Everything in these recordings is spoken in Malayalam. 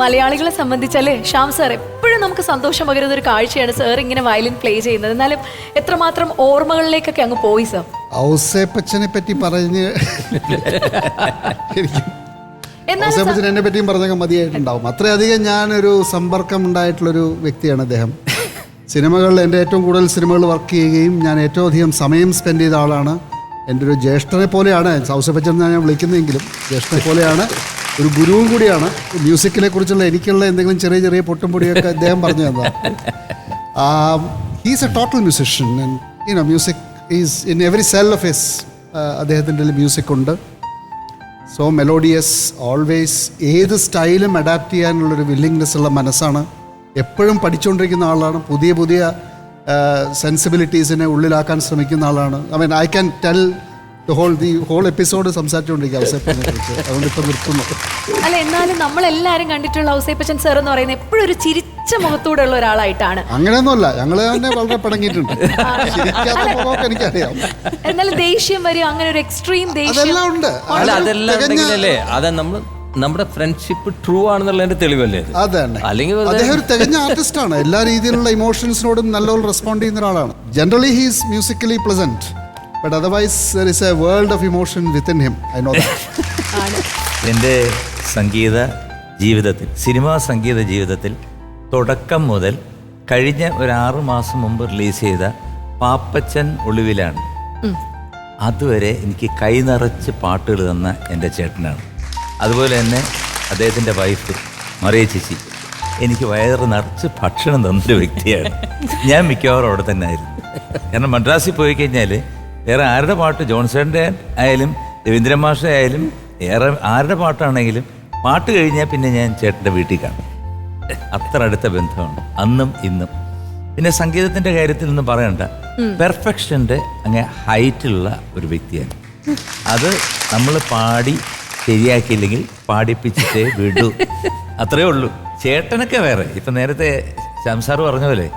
മലയാളികളെ സംബന്ധിച്ചല്ലേ ശ്യാം സാർ എപ്പോഴും നമുക്ക് സന്തോഷം പകരുന്ന ഒരു കാഴ്ചയാണ് സാർ ഇങ്ങനെ വയലിൻ പ്ലേ ചെയ്യുന്നത്. എന്നാലും എത്രമാത്രം ഓർമ്മകളിലേക്കൊക്കെ അങ്ങ് പോയി സാർ. ഔസേപ്പച്ചനെ പറ്റി പറഞ്ഞ് ഔസേപ്പച്ചൻ എന്നെ പറ്റിയും പറഞ്ഞൊക്കെ മതിയായിട്ടുണ്ടാവും. അത്രയധികം ഞാനൊരു സമ്പർക്കം ഉണ്ടായിട്ടുള്ളൊരു വ്യക്തിയാണ് അദ്ദേഹം. സിനിമകളിൽ എൻ്റെ ഏറ്റവും കൂടുതൽ സിനിമകൾ വർക്ക് ചെയ്യുകയും ഞാൻ ഏറ്റവും അധികം സമയം സ്പെൻഡ് ചെയ്ത ആളാണ്. എൻ്റെ ഒരു ജ്യേഷ്ഠനെ പോലെയാണ് ഔസേപ്പച്ചൻ എന്നാണ് ഞാൻ വിളിക്കുന്നതെങ്കിലും ജ്യേഷ്ഠനെ പോലെയാണ്, ഒരു ഗുരുവും കൂടിയാണ്. മ്യൂസിക്കിനെ കുറിച്ചുള്ള എനിക്കുള്ള എന്തെങ്കിലും ചെറിയ ചെറിയ പൊട്ടും പൊടിയൊക്കെ അദ്ദേഹം പറഞ്ഞു തന്നതാണ്. He's A total musician and music is in every cell of his. അദ്ദേഹത്തിൻ്റെ മ്യൂസിക് ഉണ്ട്. സോ മെലോഡിയസ്, ഓൾവേസ് ഏത് സ്റ്റൈലും അഡാപ്റ്റ് ചെയ്യാനുള്ളൊരു വില്ലിങ്നെസ് ഉള്ള മനസ്സാണ്. എപ്പോഴും പഠിച്ചുകൊണ്ടിരിക്കുന്ന ആളാണ്. പുതിയ പുതിയ സെൻസിബിലിറ്റീസിനെ ഉള്ളിലാക്കാൻ ശ്രമിക്കുന്ന ആളാണ്. I can tell the whole episode സംസാരിച്ചുകൊണ്ടിരിക്കുക ഔസേപ്പച്ചനെ കുറിച്ച്. അതുകൊണ്ട് ഇപ്പം നിർത്തുന്നു. അല്ല, എന്നാലും നമ്മളെല്ലാവരും കണ്ടിട്ടുള്ള ഔസേപ്പച്ചൻ സാർ എന്ന് പറയുന്നത് എപ്പോഴും ഒരു ചിരിച്ച മുഖത്തൂടെ ഉള്ള ഒരാളായിട്ടാണ്. അങ്ങനെയൊന്നുമല്ല, ഞങ്ങൾ തന്നെ വളരെ പടങ്ങിയിട്ടുണ്ട്. ചിരിക്കാത്ത മുഖമൊക്കെ എനിക്കറിയാം. എന്നാലും ദേഷ്യം വരും, അങ്ങനെ ഒരു എക്സ്ട്രീം ദേഷ്യം അതെല്ലാം ഉണ്ട്. അതെ, നമ്മുടെ ഫ്രണ്ട്ഷിപ്പ് ട്രൂ ആണെന്നുള്ളതിന്റെ തെളിവല്ലേ അതെ. അല്ലെങ്കിൽ അദ്ദേഹം ഒരു തികഞ്ഞ ആർട്ടിസ്റ്റാണ്. എല്ലാ രീതിയിലുള്ള ഇമോഷൻസിനോടും നല്ലോണം റെസ്പോണ്ട് ചെയ്യുന്ന ഒരാളാണ്. Generally he is musically pleasant, but otherwise there is A world of emotion within him. I know that. എൻ്റെ സംഗീത ജീവിതത്തിൽ, സിനിമാ സംഗീത ജീവിതത്തിൽ തുടക്കം മുതൽ കഴിഞ്ഞ ഒരു 6 മാസം മുമ്പ് റിലീസ് ചെയ്ത പാപ്പച്ചൻ ഒളിവിലാണ് അതുവരെ എനിക്ക് കൈനിറച്ച് പാട്ടുകൾ തന്ന എൻ്റെ ചേട്ടനാണ്. അതുപോലെ തന്നെ അദ്ദേഹത്തിൻ്റെ വൈഫ് മറിയ ചേച്ചി എനിക്ക് വയറ് നിറച്ച് ഭക്ഷണം തന്നൊരു വ്യക്തിയാണ്. ഞാൻ മിക്കവാറും അവിടെ തന്നെ ആയിരുന്നു. കാരണം മദ്രാസിൽ പോയി കഴിഞ്ഞാൽ വേറെ ആരുടെ പാട്ട്, ജോൺസന്റെ ആയാലും രവീന്ദ്രൻ മാഷ ആയാലും ആരുടെ പാട്ടാണെങ്കിലും പാട്ട് കഴിഞ്ഞാൽ പിന്നെ ഞാൻ ചേട്ടൻ്റെ വീട്ടിൽ കാണും. അത്ര അടുത്ത ബന്ധമാണ് അന്നും ഇന്നും. പിന്നെ സംഗീതത്തിൻ്റെ കാര്യത്തിൽ ഒന്നും പറയണ്ട, പെർഫെക്ഷൻ്റെ അങ്ങ് ഹൈറ്റുള്ള ഒരു വ്യക്തിയാണ്. അത് നമ്മൾ പാടി ശരിയാക്കിയില്ലെങ്കിൽ പാടിപ്പിച്ചിട്ടേ വിടൂ, അത്രേ ഉള്ളൂ. ചേട്ടനൊക്കെ വേറെ. ഇപ്പം നേരത്തെ ശ്യാം സാറ് പറഞ്ഞ പോലെ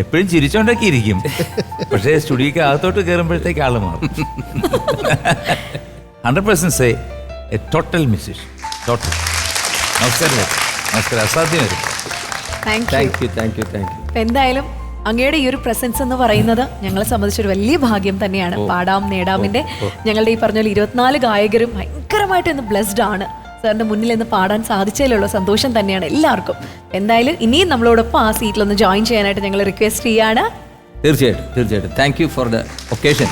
എപ്പോഴും ചിരിച്ചോണ്ടൊക്കെ ഇരിക്കും, പക്ഷേ സ്റ്റുഡിയോക്ക് അകത്തോട്ട് കയറുമ്പോഴത്തേക്ക് ആള് മാറും. 100% say A total musician, total. നമസ്കാരം. നമസ്കാരം. അസാധ്യം വരും. Thank you. എന്തായാലും അങ്ങയുടെ ഈ ഒരു പ്രസൻസ് എന്ന് പറയുന്നത് ഞങ്ങളെ സംബന്ധിച്ചൊരു വലിയ ഭാഗ്യം തന്നെയാണ്. പാടാം നേടാമിൻ്റെ ഞങ്ങളുടെ ഈ പറഞ്ഞ പോലെ 24 ഗായകരും ഭയങ്കരമായിട്ട് ഇന്ന് ബ്ലെസ്ഡ് ആണ്. സാറിൻ്റെ മുന്നിൽ നിന്ന് പാടാൻ സാധിച്ചതിലുള്ള സന്തോഷം തന്നെയാണ് എല്ലാവർക്കും. എന്തായാലും ഇനിയും നമ്മളോടൊപ്പം ആ സീറ്റിലൊന്ന് ജോയിൻ ചെയ്യാനായിട്ട് ഞങ്ങൾ റിക്വസ്റ്റ് ചെയ്യാണ്. തീർച്ചയായിട്ടും. Thank you for the occasion.